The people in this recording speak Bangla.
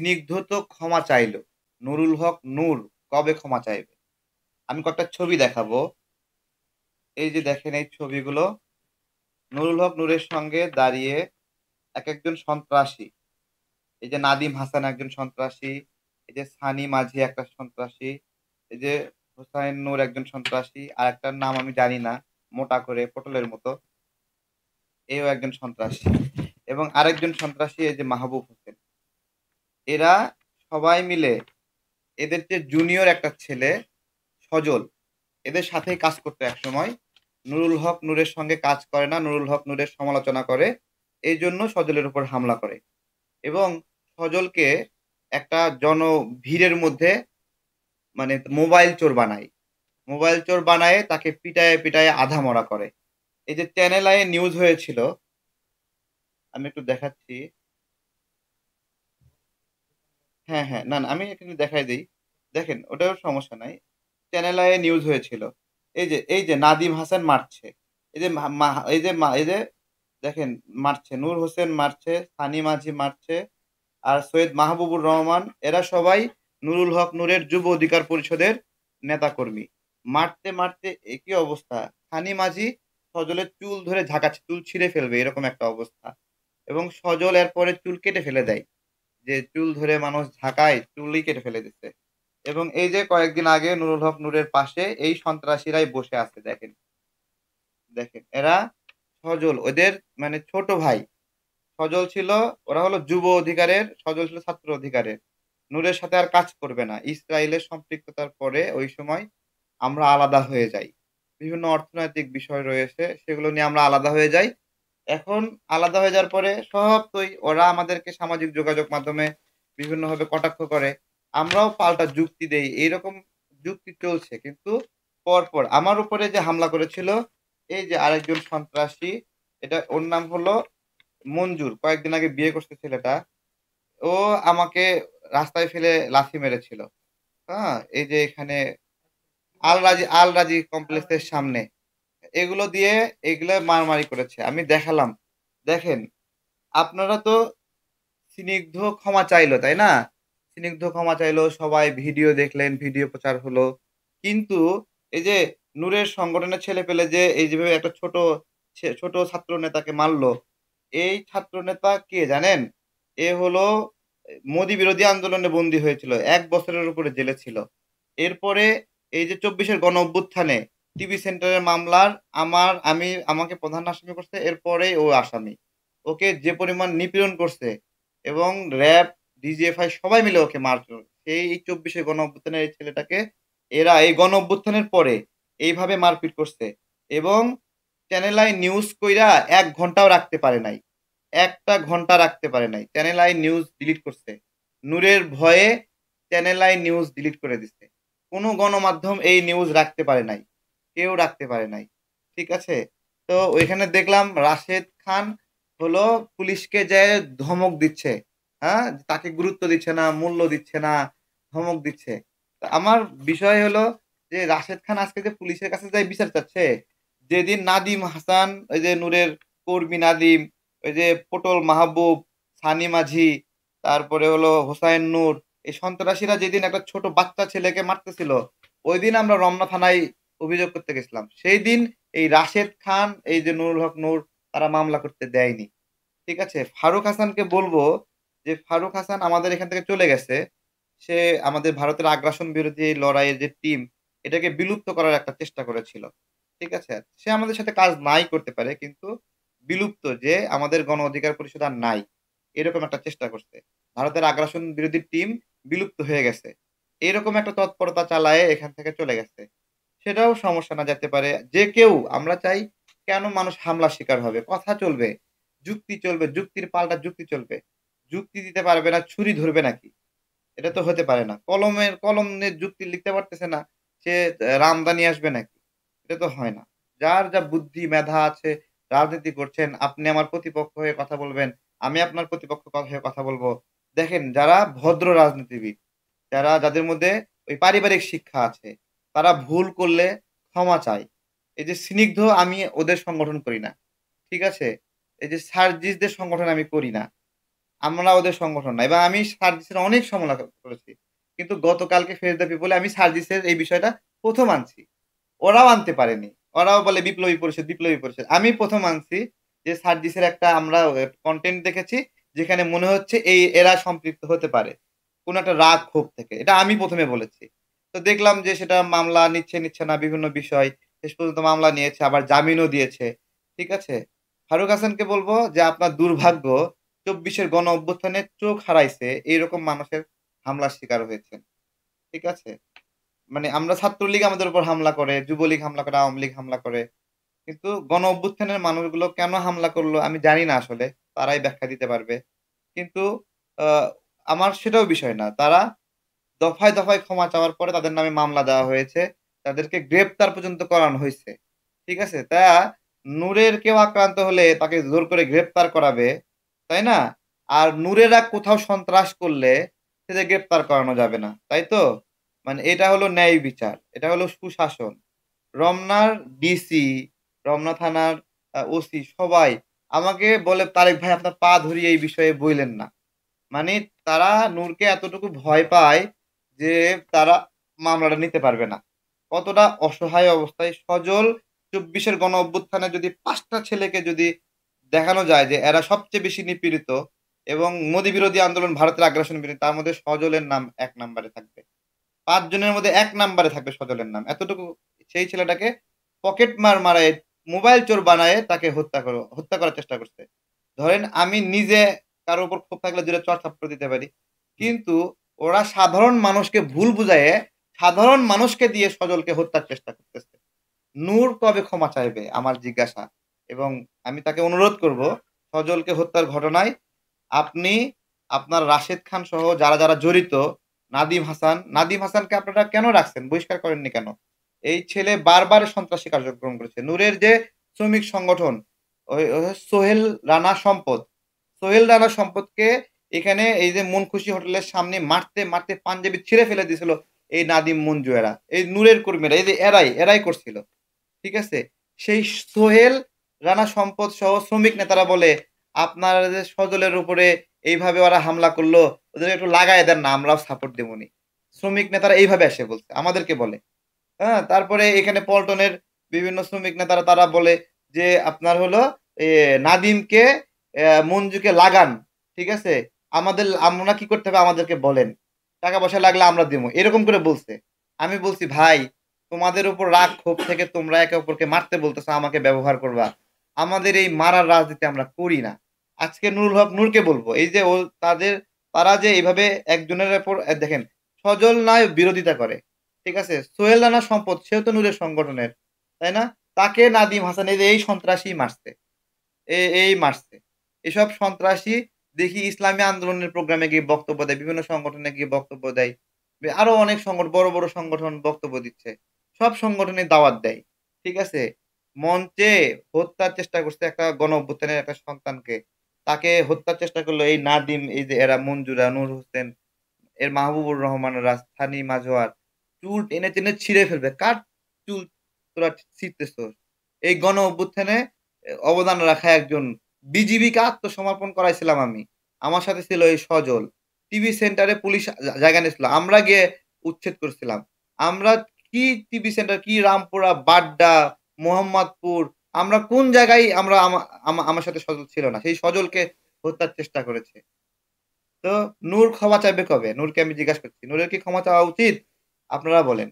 স্নিগ্ধ তো ক্ষমা চাইলো। নুরুল হক নূর কবে ক্ষমা চাইবে? আমি কয়েকটা ছবি দেখাবো। এই যে দেখেন এই ছবিগুলো নুরুল হক নূরের সঙ্গে দাঁড়িয়ে একেকজন সন্ত্রাসী। এই যে নাদিম হাসান একজন সন্ত্রাসী, এই যে সানি মাঝি একটা সন্ত্রাসী, এই যে হোসাইন নূর একজন সন্ত্রাসী, আরেকটার নাম আমি জানি না, মোটা করে পটলের মতো, এও একজন সন্ত্রাসী। এবং আরেকজন সন্ত্রাসী এই যে মাহবুব হোসেন। এরা সবাই মিলে এদের যে জুনিয়র একটা ছেলে সজল, এদের সাথেই কাজ করতো একসময়। নুরুল হক নূরের সঙ্গে কাজ করে না, নুরুল হক নূরের সমালোচনা করে। এইজন্য সজলের উপর হামলা করে এবং সজলকে একটা ভিড়ের মধ্যে মানে মোবাইল চোর বানায়। মোবাইল চোর বানায়ে তাকে পিটায়ে, পিটায়ে আধা মরা করে। এই যে চ্যানেল আইয়ে নিউজ হয়েছিল, আমি একটু দেখাচ্ছি। হ্যাঁ, হ্যাঁ। না, না আমি এখানে দেখায় দেই। দেখেন ওটাও সমস্যা নাই। চ্যানেল আইয়ে নিউজ হয়েছিল। এই যে নাদিম হাসান মারছে। এই যে মা মা এই যে দেখেন মারছে। নূর হোসেন মারছে, সানি মাঝি মারছে, আর সৈয়দ মাহবুবুর রহমান এরা সবাই নুরুল হক নূরের যুব অধিকার পরিষদের নেতাকর্মী। মারতে, মারতে একই অবস্থা। সানি মাঝি সজলের চুল ধরে ঝাঁকাচ্ছে, চুল ছিঁড়ে ফেলবে এরকম একটা অবস্থা। এবং সজল এরপরে চুল কেটে ফেলে দেয়। যে চুল ধরে মানুষ ঝাঁকায়, চুলই কেটে ফেলে দিচ্ছে। এবং এই যে কয়েকদিন আগে নুরুল হক নূরের পাশে এই সন্ত্রাসীরাই বসে আছে দেখেন। দেখেন এরা সজল ওদের মানে ছোট ভাই। সজল ছিল ওরা হলো যুব অধিকারের, সজল ছিল ছাত্র অধিকারের। নূরের সাথে আর কাজ করবে না। ইসরায়েলের সম্পৃক্ততার পরে ওই সময় আমরা আলাদা হয়ে যাই। বিভিন্ন অর্থনৈতিক বিষয় রয়েছে সেগুলো নিয়ে আমরা আলাদা হয়ে যাই। এখন আলাদা হয়ে যাওয়ার পরে স্বভাবতই ওরা আমাদেরকে সামাজিক যোগাযোগ মাধ্যমে বিভিন্নভাবে কটাক্ষ করে। আমরাও পাল্টা যুক্তি দেই। এইরকম যুক্তি চলছে। কিন্তু পরপর আমার উপরে যে হামলা করেছিল এই যে আরেকজন সন্ত্রাসী, ওর নাম হলো মঞ্জুর। কয়েকদিন আগে বিয়ে করছে ছেলেটা। ও আমাকে রাস্তায় ফেলে লাথি মেরেছিল। হ্যাঁ? এই যে এখানে আল রাজি কমপ্লেক্সের সামনে। এগুলো দিয়ে এগুলা মারামারি করেছে। আমি দেখালাম। দেখেন, আপনারা তো স্নিগ্ধ ক্ষমা চাইলো, তাই না? স্নিগ্ধ ক্ষমা চাইলো, সবাই ভিডিও দেখলেন, ভিডিও প্রচার হলো। কিন্তু এই যে নূরের সংগঠনের ছেলেপেলে যে এই যেভাবে একটা ছোট ছাত্র নেতাকে মারলো, এই ছাত্রনেতা কে জানেন? এ হলো মোদি বিরোধী আন্দোলনে বন্দী হয়েছিল। ১ বছরের উপরে জেলে ছিল। এরপরে এই যে ২৪ এর গণঅভ্যুত্থানে টিভি সেন্টারের মামলার আমাকে প্রধান আসামি করছে। এরপরেই ও আসামি। ওকে যে পরিমাণ নিপীড়ন করছে এবং র‍্যাব, ডিজিএফআই সবাই মিলে ওকে মারধর। এই ২৪ এর গণঅভ্যুত্থানের এই ছেলেটাকে এরা এই গণঅভ্যুত্থানের পরে এইভাবে মারপিট করছে এবং চ্যানেল আই নিউজ কইরা ১ ঘন্টাও রাখতে পারে নাই। ১ টা ঘন্টা রাখতে পারে নাই। চ্যানেল আই নিউজ ডিলিট করছে। নূরের ভয়ে চ্যানেল আই নিউজ ডিলিট করে দিছে। কোন গণমাধ্যম এই নিউজ রাখতে পারে নাই। কেউ রাখতে পারে নাই। ঠিক আছে? তো ওইখানে দেখলাম রাশেদ খান হলো পুলিশকে যেয়ে ধমক দিচ্ছে। হ্যাঁ? তাকে গুরুত্ব দিচ্ছে না, মূল্য দিচ্ছে না, ধমক দিচ্ছে। তো আমার বিষয় হলো যে রাশেদ খান আজকে যে পুলিশের কাছে যাই বিচার চাচ্ছে, যেদিন নাদিম হাসান, ওই যে নূরের কর্মী নাদিম, ওই যে পটল মাহবুব, সানি মাঝি, তারপরে হলো হোসাইন নূর, এই সন্ত্রাসীরা যেদিন একটা ছোট বাচ্চা ছেলেকে মারতেছিল, ঐদিন আমরা রমনা থানায় অভিযোগ করতে গেছিলাম। সেইদিন এই রাশেদ খান, এই যে নুরুল হক নূর তারা মামলা করতে দেয়নি। ঠিক আছে? ফারুক হাসানকে বলব যে ফারুক হাসান আমাদের এখান থেকে চলে গেছে। সে আমাদের ভারতের আগ্রাসন বিরোধী লড়াইয়ের যে টিম, এটাকে বিলুপ্ত করার একটা চেষ্টা করেছিল। ঠিক আছে? সে আমাদের সাথে কাজ নাই করতে পারে কিন্তু বিলুপ্ত যে আমাদের গণ অধিকার পরিষদ আর নাই। এরকম একটা চেষ্টা করছে। ভারতের আগ্রাসন বিরোধী টিম বিলুপ্ত হয়ে গেছে। এরকম একটা তৎপরতা চালায়ে এখান থেকে চলে গেছে। সেটাও সমস্যা না যেতে পারে। যে কেউ আমরা চাই কেন মানুষ হামলার শিকার হবে? কথা চলবে, যুক্তি চলবে, যুক্তির পাল্টা যুক্তি চলবে। যুক্তি দিতে পারবে না, ছুরি ধরবে নাকি? এটা তো হতে পারে না। কলম নিয়ে যুক্তি লিখতে পারতেছে না, সে রামদা নিয়ে আসবে নাকি? এটা তো হয় না। যার যা বুদ্ধি মেধা আছে, রাজনীতি করছেন, আপনি আমার প্রতিপক্ষ হয়ে কথা বলবেন, আমি আপনার প্রতিপক্ষ হয়ে কথা বলব। দেখেন যারা ভদ্র রাজনীতিবিদ, যাদের মধ্যে ওই পারিবারিক শিক্ষা আছে, তারা ভুল করলে ক্ষমা চায়। এই যে স্নিগ্ধ আমি ওদের সংগঠন করি না। ঠিক আছে? এই যে সার্জিসদের সংগঠন আমি করি না। আমরা ওদের সংগঠন না এবং আমি সার্জিসের অনেক সমালোচনা করেছি। কিন্তু গতকালকে ফেস দ্য পিপলে আমি সার্জিসের এই বিষয়টা ১ম আনছি। ওরাও আনতে পারেনি। ওরাও বলে বিপ্লবী পরিষদ, বিপ্লবী পরিষদ। আমি ১ম আনছি যে সার্জিসের একটা আমরা কনটেন্ট দেখেছি যেখানে মনে হচ্ছে এরা সম্পৃক্ত হতে পারে। কোন একটা রাগ ক্ষোভ থেকে। এটা আমি ১ম এ বলেছি। তো দেখলাম যে সেটা মামলা নিচ্ছে, নিচ্ছে না বিভিন্ন বিষয়। শেষ পর্যন্ত মামলা নিয়েছে, আবার জামিনও দিয়েছে। ঠিক আছে? ফারুক হাসানকে বলব যে আপনার দুর্ভাগ্য ২৪ এর গণ অভ্যুত্থানে চোখ হারাইছে এইরকম মানুষের হামলার শিকার হয়েছেন। ঠিক আছে? মানে আমরা ছাত্রলীগ আমাদের উপর হামলা করে, যুবলীগ হামলা করে, আওয়ামী লীগ হামলা করে। কিন্তু গণ অভ্যুত্থানের মানুষগুলো কেন হামলা করলো আমি জানি না আসলে। তারাই ব্যাখ্যা দিতে পারবে। কিন্তু আ আমার সেটাও বিষয় না। তারা দফায়, দফায় ক্ষমা চাওয়ার পরে তাদের নামে মামলা দেওয়া হয়েছে। তাদেরকে গ্রেপ্তার পর্যন্ত করানো হইছে। ঠিক আছে? নূরের কেউ আক্রান্ত হলে তাকে জোর করে গ্রেপ্তার করাবে, তাই না? আর নূরেরা কোথাও সন্ত্রাস করলে সেদের গ্রেপ্তার করানো যাবে না। তাই তো? মানে এটা হলো ন্যায় বিচার। এটা হলো সুশাসন। রমনার ডিসি, রমনা থানার ওসি সবাই আমাকে বলে, "তারেক ভাই আপনার পা ধরি এই বিষয়ে বইলেন না।" মানে তারা নূরকে এতটুকু ভয় পায় যে তারা মামলাটা নিতে পারবে না। কতটা অসহায় অবস্থায় সজল ২৪ এর গণ-অভ্যুত্থানে যদি ৫ টা ছেলেকে যদি দেখানো যায় যে এরা সবচেয়ে বেশি নিপীড়িত এবং মোদী বিরোধী আন্দোলন, ভারতের আগ্রাসন বিরোধী তার মধ্যে সজলের নাম ১ নাম্বারে থাকবে। ৫ জনের মধ্যে ১ নাম্বারে থাকবে সজলের নাম। এতটুকু সেই ছেলেটাকে পকেট মার মারায়ে, মোবাইল চোর বানায়ে তাকে হত্যা করার চেষ্টা করছে। ধরেন আমি নিজে কারো উপর ক্ষোভ থাকলে ২ টা চড় থাপ্পড় দিতে পারি। কিন্তু ওরা সাধারণ মানুষকে ভুল বুঝায়ে, সাধারণ মানুষকে দিয়ে সজলকে হত্যার চেষ্টা করতেছে। নূর কবে ক্ষমা চাইবে? আমার জিজ্ঞাসা। এবং আমি তাকে অনুরোধ করব সজলকে হত্যার ঘটনায় আপনি আপনার রাশেদ খান সহ যারা, যারা জড়িত নাদিম হাসানকে আপনারা কেন রাখছেন? বহিষ্কার করেননি কেন? এই ছেলে বারবার সন্ত্রাসী কার্যক্রম করেছে। নূরের যে শ্রমিক সংগঠন ওই সোহেল রানা সম্পদ। সোহেল রানা সম্পদকে এখানে এই যে মন খুশি হোটেলের সামনে মারতে, মারতে পাঞ্জাবি ছিঁড়ে ফেলে দিয়েছিল এই নাদিম মঞ্জু এরা। এই নূরের কর্মীরা এই যে এরাই করছিল। ঠিক আছে? সেই সোহেল রানা সম্পদ সহ শ্রমিক নেতারা বলে, "আপনারা যে সজলের উপরে এইভাবে ওরা হামলা করলো, ওদের একটু লাগায় দেন না, আমরাও সাপোর্ট দেবনি।" শ্রমিক নেতারা এইভাবে এসে বলছে, আমাদেরকে বলে। হ্যাঁ? তারপরে এখানে পল্টনের বিভিন্ন শ্রমিক নেতারা তারা বলে যে, "আপনার হলো এ নাদিমকে মঞ্জুকে লাগান।" ঠিক আছে? আমরা কি করতে হবে আমাদেরকে বলেন। টাকা-পয়সা লাগলে আমরা দিমু। এরকম করে বলছে। আমি বলছি, "ভাই তোমাদের উপর রাগ ক্ষোভ থেকে তোমরা একে অপরকে মারতে বলতেছো, আমাকে ব্যবহার করবা। আমাদের এই মারার রাজনীতি আমরা করি না।" আজকে নুরুল হক নূরকে বলব, এই যে তাদের তারা যে এভাবে একজনের উপর দেখেন সজল নয় বিরোধিতা করে। ঠিক আছে? সোহেল রানা সম্পদ সেও তো নূরের সংগঠনের। তাই না? তাকে নাদিম হাসান এই যে এই সন্ত্রাসী মারছে। এই মারছে। এসব সন্ত্রাসী দেখি ইসলামী আন্দোলনের প্রোগ্রামে গিয়ে বক্তব্য দেয়। বিভিন্ন সংগঠনে গিয়ে বক্তব্য দেয়। আরো অনেক বড়, বড় সংগঠন বক্তব্য দিচ্ছে। সব সংগঠনে দাওয়াত দেয়। ঠিক আছে? মঞ্চে হত্যার চেষ্টা করছে একটা গণ-অভ্যুত্থানের একটা সন্তানকে। তাকে হত্যার চেষ্টা করলো এই নাদিম, এই যে এরা মঞ্জুরা, নূর হোসেন, এর মাহবুবুর রহমানরা, সানি মাজোয়ার। চুল টেনে, টেনে ছিঁড়ে ফেলবে। কার চুল তোরা ছিঁড়তেছস? এই গণ-অভ্যুত্থানে অবদান রাখা একজন বিজিবিকে আত্মসমর্পণ করাইছিলাম আমি। আমার সাথে ছিল এই সজল। টিভি সেন্টারে পুলিশ জায়গা নিয়েছিল। আমরা গিয়ে উচ্ছেদ করছিলাম। আমরা কি টিভি সেন্টার, কি রামপুরা, বাড্ডা, মোহাম্মদপুর, আমরা কোন জায়গায় আমরা আমার সাথে সজল ছিল না। সেই সজলকে হত্যার চেষ্টা করেছে। তো নূর ক্ষমা চাইবে কবে? নূরকে আমি জিজ্ঞাসা করছি। নূরের কি ক্ষমা চাওয়া উচিত? আপনারা বলেন।